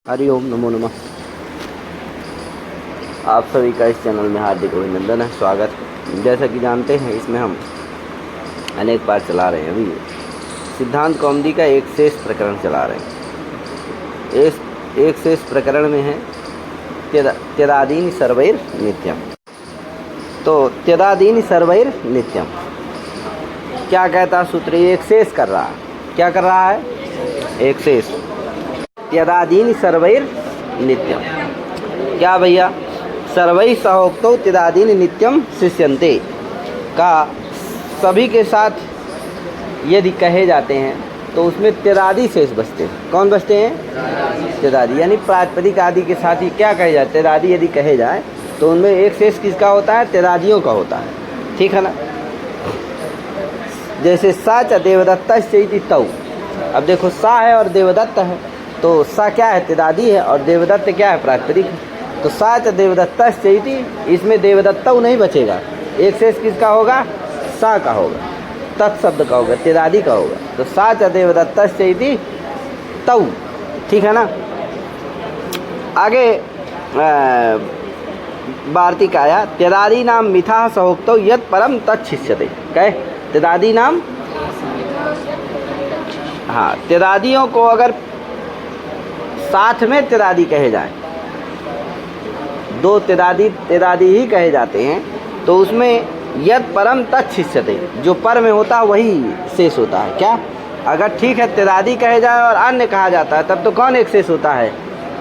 हरि ओम नमो नमः। आप सभी का इस चैनल में हार्दिक अभिनंदन है, स्वागत है। जैसा कि जानते हैं, इसमें हम अनेक बार चला रहे हैं। अभी सिद्धांत कौमुदी का एक शेष प्रकरण चला रहे हैं। इस एक शेष प्रकरण में है त्यदादीनि सर्वैर नित्यम। तो त्यदादीनि सर्वैर नित्यम क्या कहता सूत्र? एक शेष कर रहा है। क्या कर रहा है? एक शेष। त्यदादीनि सर्वैर नित्यम क्या भैया? सर्वै सहोक्तौ त्यदादीनि नित्यम शिष्यन्ते का सभी के साथ यदि कहे जाते हैं तो उसमें त्यदादि शेष बचते हैं। कौन बचते हैं? त्यदादि, यानी प्रातिपदिक आदि के साथ ही क्या कहे जाए? त्यदादि यदि कहे जाए तो उनमें एक शेष किसका होता है? त्यदादियों का होता है। ठीक है ना? जैसे सा च देवदत्तश्च इति तौ। अब देखो, सा है और देवदत्त है, तो सा क्या है? त्यदादि है, और देवदत्त क्या है? प्रातिपदिक है। तो सा च देवदत्तश्च इति, इसमें देवदत्तौ नहीं बचेगा। एक शेष किसका होगा? सा का होगा, तत्शब्द का होगा, त्यदादि का होगा। तो सा च देवदत्तश्च इति तौ। ठीक है ना? आगे वार्तिक आया, त्यदादि नाम मिथा सहोक्तौ यत् परम तच्छिष्यते। कहे त्यदादि नाम, हाँ, त्यदादियों को अगर साथ में त्यदादि कहे जाए, दो त्यदादि ही कहे जाते हैं, तो उसमें यत् परम तच्छिष्यते, जो पर में होता है वही शेष होता है। क्या? अगर ठीक है त्यदादि कहे जाए और अन्य कहा जाता है, तब तो कौन एक शेष होता है?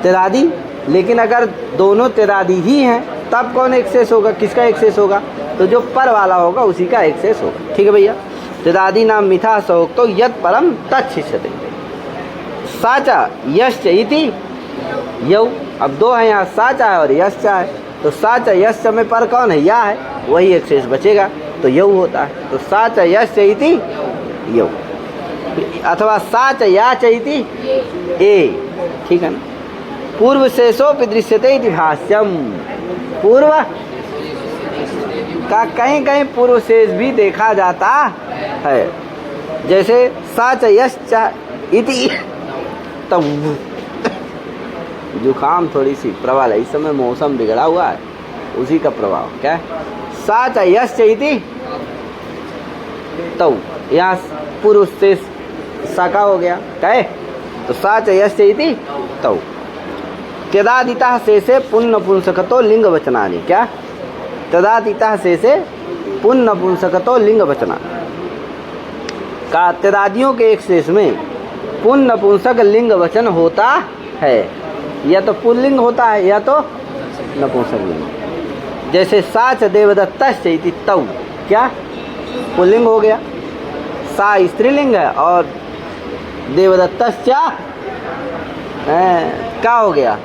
त्यदादि। लेकिन अगर दोनों त्यदादि ही हैं, तब कौन एक शेष होगा? किसका एक शेष होगा? तो जो पर वाला होगा उसी का एक शेष होगा। ठीक है भैया? त्यदादि नाम मिथा सहोक्तौ यत् परम तच्छिष्यते। साचा यश्च इति यौ। अब दो है यहाँ, साचा है और यश्च है, तो साचा यश्च में पर कौन है? या है, वही एक शेष बचेगा, तो यौ होता है। तो साचा यश्च इति यौ, अथवा साचा याच इति ए। ठीक है ना? पूर्व शेषोपि दृश्यते इति भाष्यम। पूर्व का कहीं कहीं पूर्व शेष भी देखा जाता है। जैसे साच यश्च इति तौ। जुकाम थोड़ी सी प्रबल है, इस समय मौसम बिगड़ा हुआ है, उसी का प्रभाव। क्या है? साच यश्च इति तौ, यहाँ पूर्व शेष साका हो गया। कहे तो साच यश्च इति तौ। त्यदादितः शेषे पुनःपुंसकतो लिंग वचनानि। क्या? त्यदादितः शेषे पुनःपुंसकतो लिंग वचना का त्यदादियों के एक शेष में पुनःपुंसक लिंग वचन होता है। या तो पुल्लिंग होता है या तो नपुंसक लिंग। जैसे साच देवदत्तश्च इति तौ, क्या? पुल्लिंग हो गया। सा स्त्रीलिंग है और देवदत्तश्च क्या हो गया?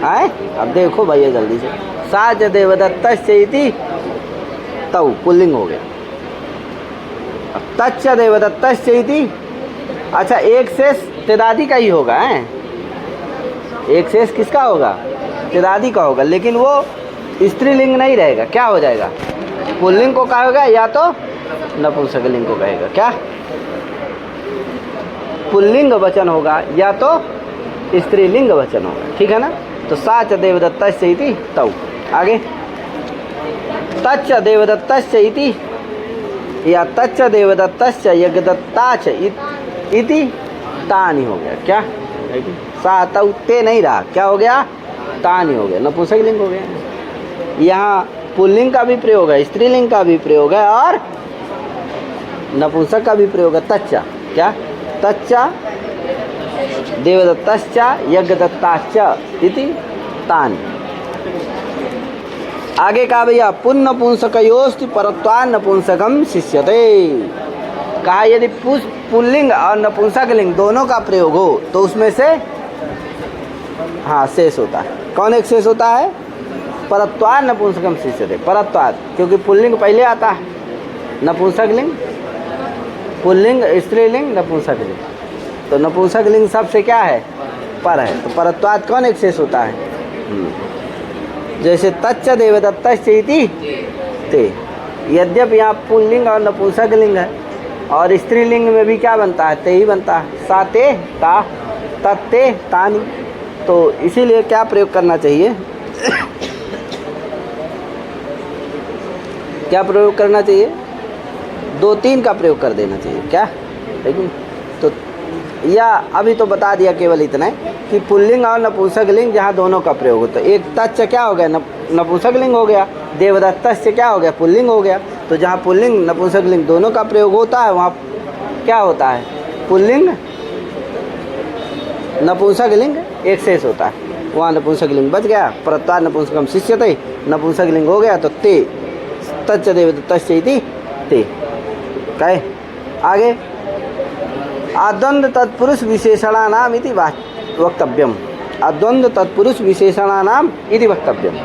आए? अब देखो भैया जल्दी से, साच देवदत्तश्च इति तौ पुल्लिंग हो गया। तच्च देवदत्तश्च इति, अच्छा, एक शेष त्यदादि का ही होगा। एक शेष किसका होगा? त्यदादि का होगा, लेकिन वो स्त्रीलिंग नहीं रहेगा। क्या हो जाएगा? पुल्लिंग को कहेगा या तो नपुंसक लिंग को कहेगा। क्या? पुल्लिंग वचन होगा या तो स्त्रीलिंग वचन होगा। ठीक है ना? तो साच देवदत्तश्च इति तौ। आगे तच्च देवदत्तश्च इति, या तच्च देवदत्तश्च यज्ञदत्ताच इति तानि हो गया। क्या? सा तौ ते नहीं रहा, क्या हो गया? तानि हो गया, नपुंसक लिंग हो गया। यहाँ पुल्लिंग का भी प्रयोग है, स्त्रीलिंग का भी प्रयोग है और नपुंसक का भी प्रयोग है। तच्चा, क्या? तच्चा देवदत्तश्च यज्ञदत्ताच इति तानि। आगे का भैया, पुनःपुंसकयोस्ति परत्वान् नपुंसकम शिष्यते। कहा यदि पुल्लिंग और नपुंसक लिंग दोनों का प्रयोग हो तो उसमें से, हाँ, शेष होता है। कौन एक शेष होता है? परत्वान् नपुंसकम शिष्यते। परत्वात्, क्योंकि पुल्लिंग पहले आता है, नपुंसक लिंग, पुल्लिंग, स्त्रीलिंग, नपुंसक लिंग। तो नपुंसक लिंग सबसे क्या है? पर है। तो परत्वात् कौन एक शेष होता है? जैसे तच्च देवदत्तश्च इति ते। यद्यपि यहाँ पुल्लिंग और नपुंसक लिंग है, और स्त्रीलिंग में भी क्या बनता है? ते ही बनता है। सा ते ता तत्ते तानी। तो इसीलिए क्या प्रयोग करना चाहिए क्या प्रयोग करना चाहिए, 2-3 का प्रयोग कर देना चाहिए क्या, लेकिन तो या अभी तो बता दिया केवल इतना है कि पुल्लिंग और नपुंसक लिंग जहाँ दोनों का प्रयोग होता है। एक तच्च क्या हो गया, नपुंसक लिंग हो गया, देवदत्तस्य क्या हो गया, पुल्लिंग हो गया। तो जहाँ पुल्लिंग नपुंसक लिंग दोनों का प्रयोग होता है वहाँ क्या होता है, पुल्लिंग नपुंसक लिंग एक शेष होता है, वहाँ नपुंसक लिंग बच गया। परत्वा नपुंसकम शिष्यते, नपुंसक लिंग हो गया तो ते तच्च देवदत्तस्य इति ते। कहे आगे अद्वंद्व तत्पुरुष विशेषणानाम इति वक्तव्यम। अद्वंद्व तत्पुरुष विशेषणानाम इति वक्तव्यम।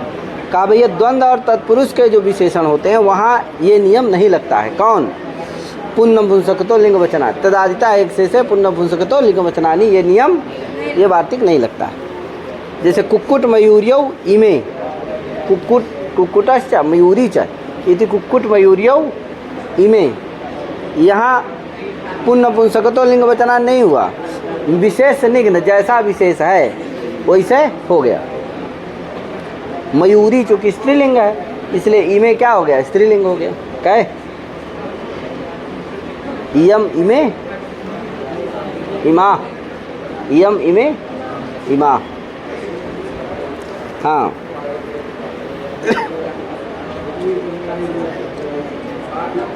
कहा भैया द्वंद्व और तत्पुरुष के जो विशेषण होते हैं वहाँ ये नियम नहीं लगता है। कौन, पुनपुंसकतो लिंग वचना तदादिता एक से पुनपुंसकतो लिंग वचनानी, ये नियम ये वार्तिक नहीं लगता है। जैसे कुक्कुट मयूर्यौ इमे, कुक्कुटश्च मयूरी च इति कुक्कुट मयूर्यौ इमे, यहाँ पुनपुंसकतो लिंग वचना नहीं हुआ, विशेष निघ्न जैसा विशेष है वैसे हो गया। मयूरी चूँकि स्त्रीलिंग है इसलिए इमे क्या हो गया, स्त्रीलिंग हो गया। कहे इयम इमे इमा, इयम इमे इमा। हाँ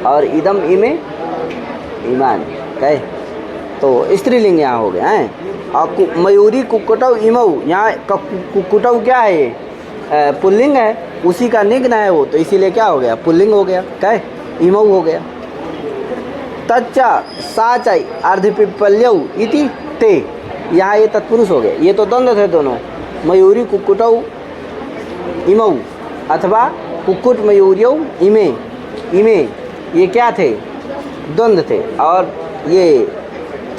और इदम इमे ईमान। कहे तो स्त्रीलिंग यहाँ हो गया है। और मयूरी कुक्कुटौ इमऊ, यहाँ कुक्कुटौ क्या है, ये पुल्लिंग है, उसी का निग्न है वो, तो इसीलिए क्या हो गया, पुल्लिंग हो गया। कहे इमऊ हो गया। तच्चा साच अर्धपिपल्यौ इति ते, यहाँ ये तत्पुरुष हो गए, ये तो द्वंद्व थे दोनों, मयूरी कुक्कुटौ इमऊ अथवा कुक्कुट मयूर्यौ इमे, इमे ये क्या थे, द्वंद्व थे। और ये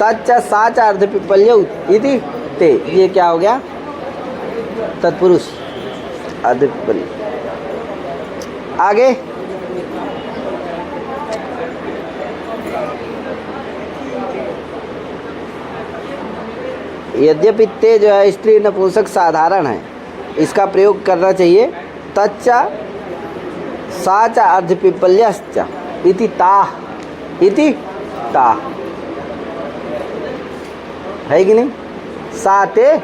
तच्च साच अर्धपिपल्यौ इति ते, ये क्या हो गया, तत्पुरुष अर्धपिपल्य। आगे यद्यपि ते जो है स्त्री नपुंसक साधारण है, इसका प्रयोग करना चाहिए। तच्च साच अर्धपिपल्यश्च इति ताः, इति ताः है कि नहीं, साते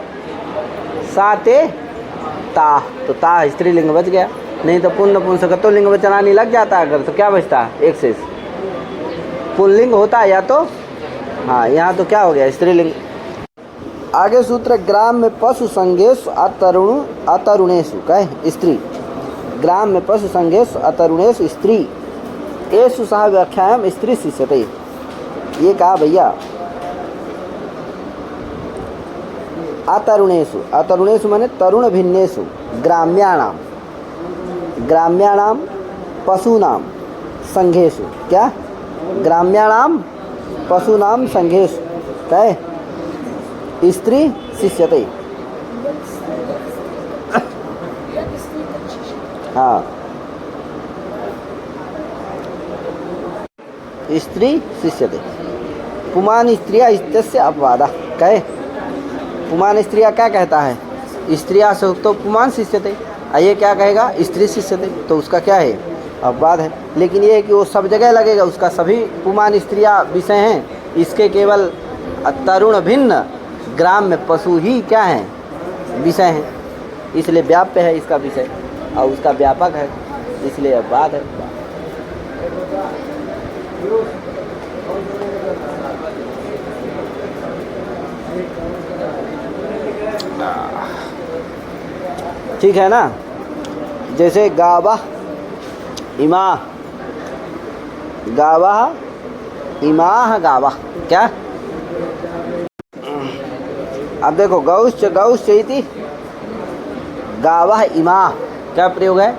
साते ताः, तो ताः स्त्रीलिंग बच गया। नहीं तो पुण्य नपुंसकत्व लिंग वचनानी लग जाता अगर, तो क्या बचता, एक शेष पुल्लिंग होता या तो, हाँ यहाँ तो क्या हो गया, स्त्रीलिंग। आगे सूत्र ग्राम में पशु संघेषु अतरुणेषु, कहे स्त्री, ग्राम में पशु संघेषु अतरुणेषु स्त्री, एषु सह व्याख्यायाम स्त्री शिष्यते। ये कहा भैया अतरुणेषु, अतरुणेषु माने तरुण भिन्नेषु, ग्राम्याणाम, ग्राम्याणाम पशूनाम संघेषु, क्या, ग्राम्याणाम पशूनाम संघेषु, कहे स्त्री शिष्यते। हाँ स्त्री शिष्यते। पुमान स्त्रिया इत्यस्य अपवादः, कहे पुमान स्त्रिया क्या कहता है, स्त्रिया से तो पुमान शिष्यते, ये क्या कहेगा, स्त्री शिष्यते, तो उसका क्या है, अपवाद है। लेकिन ये है कि वो सब जगह लगेगा, उसका सभी पुमान स्त्रिया विषय हैं, इसके केवल तरुण भिन्न ग्राम में पशु ही क्या हैं, विषय हैं, इसलिए व्याप्य है इसका विषय और उसका व्यापक है, इसलिए अपवाद है। ठीक है ना। जैसे गावा इमा, गावा इमाह गावा, क्या, अब देखो गौश्च गौश्च इति गावा इमा, क्या प्रयोग है,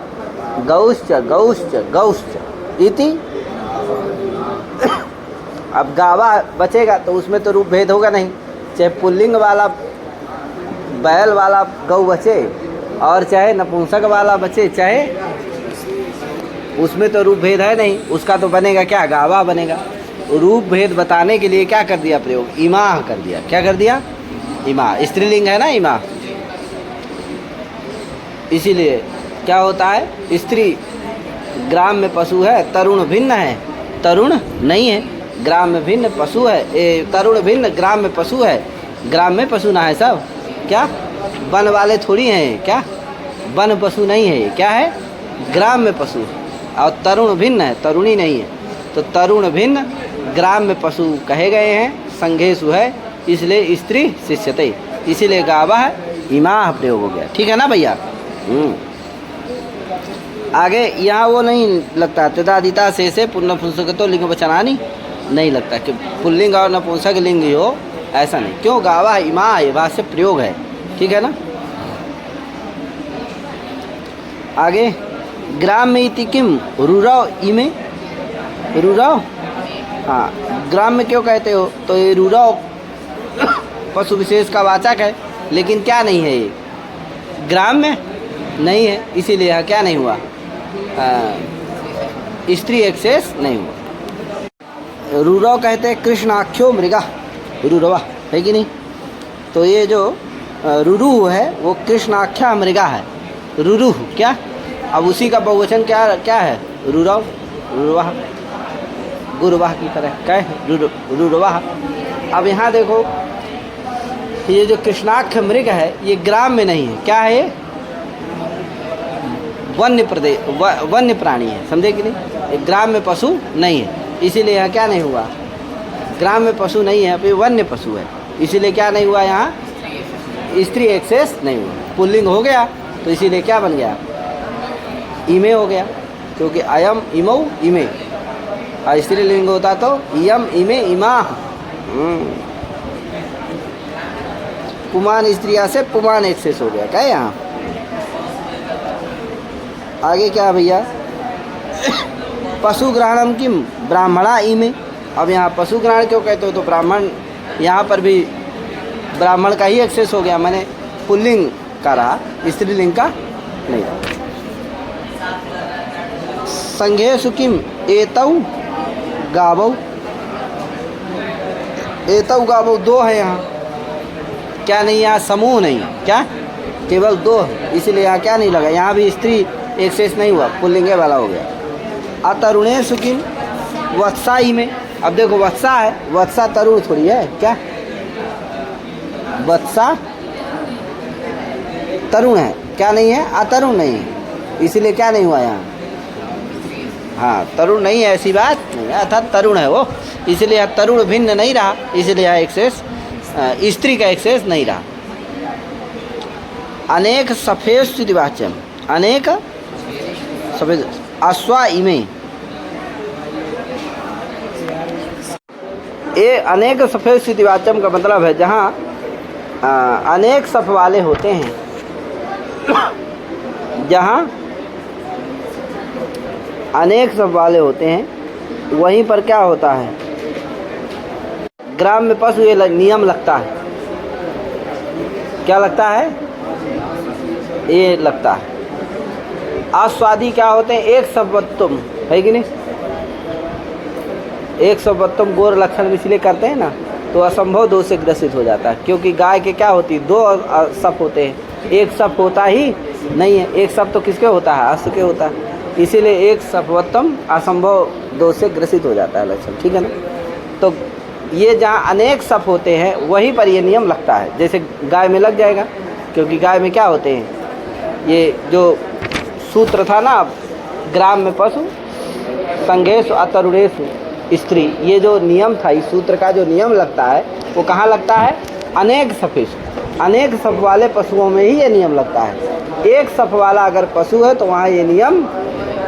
गौश्च गौश्च गौश्च इति। अब गावा बचेगा तो उसमें तो रूप भेद होगा नहीं, चाहे पुल्लिंग वाला बैल वाला गौ बचे और चाहे नपुंसक वाला बचे, चाहे उसमें तो रूप भेद है नहीं, उसका तो बनेगा क्या, गावा बनेगा। रूप भेद बताने के लिए क्या कर दिया प्रयोग, इमाह कर दिया, क्या कर दिया, इमा, स्त्रीलिंग है ना इमा, इसीलिए क्या होता है स्त्री। ग्राम में पशु है, तरुण भिन्न है, तरुण नहीं है, ग्राम में भिन्न पशु है, तरुण भिन्न ग्राम में पशु है, ग्राम में पशु ना है सब, क्या वन वाले थोड़ी हैं, क्या वन पशु नहीं है, क्या है ग्राम में पशु, और तरुण भिन्न है, तरुणी नहीं है, तो तरुण भिन्न ग्राम में पशु कहे गए हैं, संघेषु है, इसलिए स्त्री शिष्यते, इसीलिए गावः इमाः प्रयोग हो गया। ठीक है ना भैया। आगे यहाँ वो नहीं लगता, तदादिता से पुनपुंसक तो लिंग वचनानि नहीं लगता कि पुल्लिंग और नपुंसक लिंग हो, ऐसा नहीं, क्यों गावः इमाः ये भाष्य प्रयोग है। ठीक है ना। आगे ग्राम में इति किम रुरव इमे, रुरव, हाँ ग्राम में क्यों कहते हो, तो ये रुरव पशु विशेष का वाचक है, लेकिन क्या नहीं है ये ग्राम में नहीं है, इसीलिए यह क्या नहीं हुआ, स्त्री एक्सेस नहीं हुआ। रुरव कहते हैं कृष्णाख्यो मृगा, रुरवा है कि नहीं, तो ये जो रुरु है वो कृष्णाख्या मृगा है, रुरु क्या, अब उसी का बहुवचन क्या क्या है, रुरव, रुरवाह, गुरुवाह की तरह क्या है, रुरवाह। अब यहाँ देखो ये जो कृष्णाक्ष मृग है ये ग्राम में नहीं है, क्या है, वन्य प्रदेश, वन्य प्राणी है, समझे कि नहीं, ये ग्राम में पशु नहीं है, इसीलिए यहाँ क्या नहीं हुआ, ग्राम में पशु नहीं है, अभी वन्य पशु है, इसीलिए क्या नहीं हुआ, यहाँ स्त्री एक्सेस नहीं हुआ। पुल्लिंग हो गया तो इसीलिए क्या बन गया, इमे हो गया, क्योंकि अयम इमौ इमे, और स्त्रीलिंग होता तो इयम इमे इमा। पुमान स्त्रिया से पुमान एक्सेस हो गया, क्या यहाँ। आगे क्या भैया, पशु ग्रहणम किम ब्राह्मणा इमे, अब यहाँ पशु ग्रहण क्यों कहते हो, तो ब्राह्मण, यहाँ पर भी ब्राह्मण का ही एक्सेस हो गया, मैंने पुल्लिंग का रहा, स्त्रीलिंग का नहीं रहा। संघेषु किम एतौ गावौ, एतौ गावौ दो है यहाँ, क्या नहीं, यहाँ समूह नहीं, क्या केवल दो है, इसीलिए यहाँ क्या नहीं लगा, यहाँ भी स्त्री एक्सेस नहीं हुआ, पुल्लिंगे वाला हो गया। अतरुणेषु किम वत्सा में, अब देखो वत्सा है, वत्सा तरुण थोड़ी है, क्या वत्सा तरुण है, क्या नहीं है, अतरुण नहीं है, इसीलिए क्या नहीं हुआ यहाँ, हाँ तरुण नहीं है ऐसी बात नहीं, अर्थात तरुण है वो, इसलिए तरुण भिन्न नहीं रहा, इसलिए यहाँ एक्सेस स्त्री का एक्सेस नहीं रहा। अनेक सफेद स्थितिवाच्यम, अनेक सफेद अश्वा इमे, ये अनेक सफेद स्थितिवाच्यम का मतलब है जहाँ अनेक सफ वाले होते हैं, जहाँ अनेक सफ वाले होते हैं वहीं पर क्या होता है, ग्राम में पशु ये नियम लगता है, क्या लगता है, ये लगता है। आस्वादी क्या होते हैं, एक सवत्तम है कि नहीं, एक सवत्तम गोर लक्षण इसलिए करते हैं ना, तो असंभव दोष से ग्रसित हो जाता है, क्योंकि गाय के क्या होती है, दो सप होते हैं, एक सप होता ही नहीं है, एक सप तो किसके होता है, अश्व के होता है, इसीलिए एक सपवत्तम असंभव दोष से ग्रसित हो जाता है लक्षण। ठीक है ना। तो ये जहाँ अनेक सप होते हैं वहीं पर ये नियम लगता है, जैसे गाय में लग जाएगा, क्योंकि गाय में क्या होते हैं, ये जो सूत्र था ना, ग्राम में पशु संघेषु अतरुणेषु स्त्री, ये जो नियम था, इस सूत्र का जो नियम लगता है वो कहाँ लगता है, अनेक सफेषु, अनेक सप वाले पशुओं में ही ये नियम लगता है। एक सप वाला अगर पशु है तो वहाँ ये नियम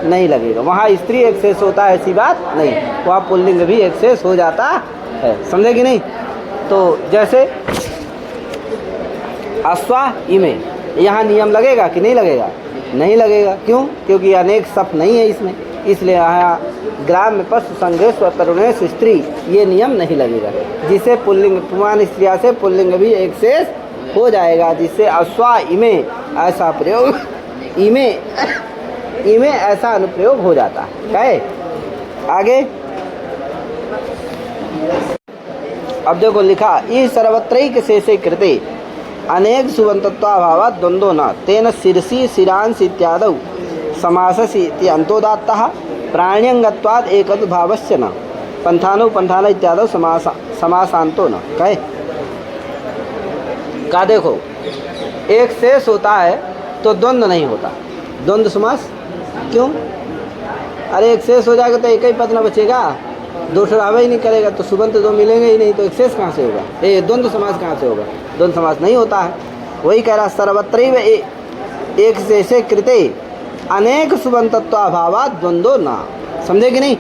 नहीं लगेगा, वहाँ स्त्री एक्सेस होता है ऐसी बात नहीं, वहाँ पुल्लिंग भी एक्सेस हो जाता है, समझे कि नहीं। तो जैसे अश्वा इमे, यहाँ नियम लगेगा कि नहीं लगेगा, नहीं लगेगा, क्यों, क्योंकि अनेक सप नहीं है इसमें, इसलिए यहाँ ग्राम में पशु संघेषु अतरुणेषु स्त्री ये नियम नहीं लगेगा, जिसे पुल्लिंग पुमान स्त्रिया से पुल्लिंग भी एक्सेस हो जाएगा, जिससे अश्वा इमे ऐसा प्रयोग, इमे इमे ऐसा अनुप्रयोग हो जाता है। आगे अब देखो लिखा ई सर्वत्रैक शेषे कृते अनेक सुबंतत्वाभावात् द्वंद्वो न तेन शिरसि शिरांस इत्यादौ समासस्य इति अन्तोदात्तः प्राण्यंगत्वात् एकत्वभावस्य न पंथानो पंथान इत्यादौ समासांतो न कहे का। देखो एक शेष होता है तो द्वंद्व नहीं होता, द्वंद्व समास क्यों? अरे एक शेष हो जाएगा तो एक ही पद न बचेगा, दो ठहरावा ही नहीं करेगा तो सुबंत दो मिलेंगे ही नहीं, तो एक शेष कहाँ से होगा? ये द्वंद्व समास कहाँ से होगा? द्वंद्व समास नहीं होता है। वही कह रहा सर्वत्रैव एक शेषे कृते अनेक सुबंतत्वाभावात् द्वंद्वो न, समझे कि नहीं?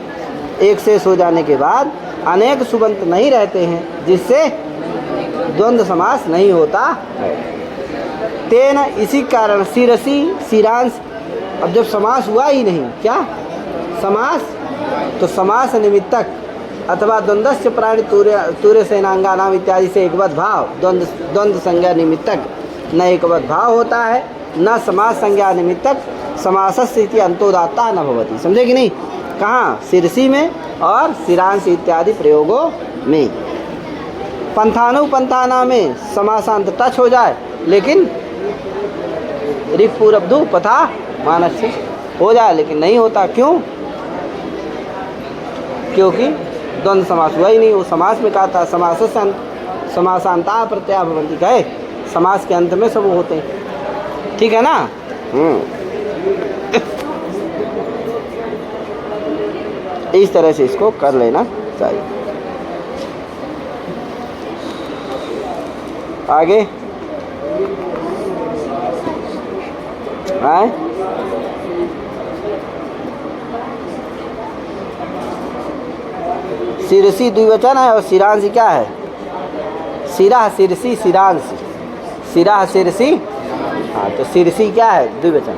एक शेष हो जाने के बाद अनेक सुबंत नहीं रहते हैं जिससे द्वंद्व समास नहीं होता है। तेन इसी कारण शिरसी शिरांश, अब जब समास हुआ ही नहीं, क्या समास? तो समास निमित्तक अथवा द्वंद्वस्य प्राणी तूर्य सेनांगा नाम इत्यादि से एकवत भाव, द्वंद्व संज्ञा निमित्तक न एकवत भाव होता है, न समास संज्ञा निमित्तक समासस्य इति अंतोदात्ता न भवति। समझे कि नहीं? कहाँ? शिरसी में और शिरांश इत्यादि प्रयोगों में। पंथाना में समासांत टच हो जाए लेकिन ऋक् पूरब्धु पथा मानस्य हो जाए, लेकिन नहीं होता। क्यों? क्योंकि द्वंद्व समास हुआ ही नहीं। वो समास में कहा था समासांता प्रत्यय भवन्ति, कहे समास के अंत में सब होते हैं। ठीक है ना? इस तरह से इसको कर लेना चाहिए। आगे आए शिरसी द्विवचन है और शिरांश क्या है? शिरा शिरसी शिरांश, शिरा शिरसी। हाँ तो शिरसी क्या है? द्विवचन।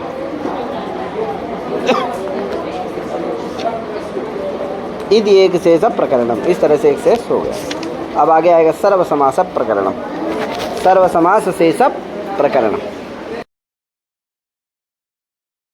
इति एक शेष प्रकरणम, इस तरह से एक शेष हो गया। अब आगे आएगा सर्वसमास प्रकरणम, सर्वसमास शेष प्रकरण।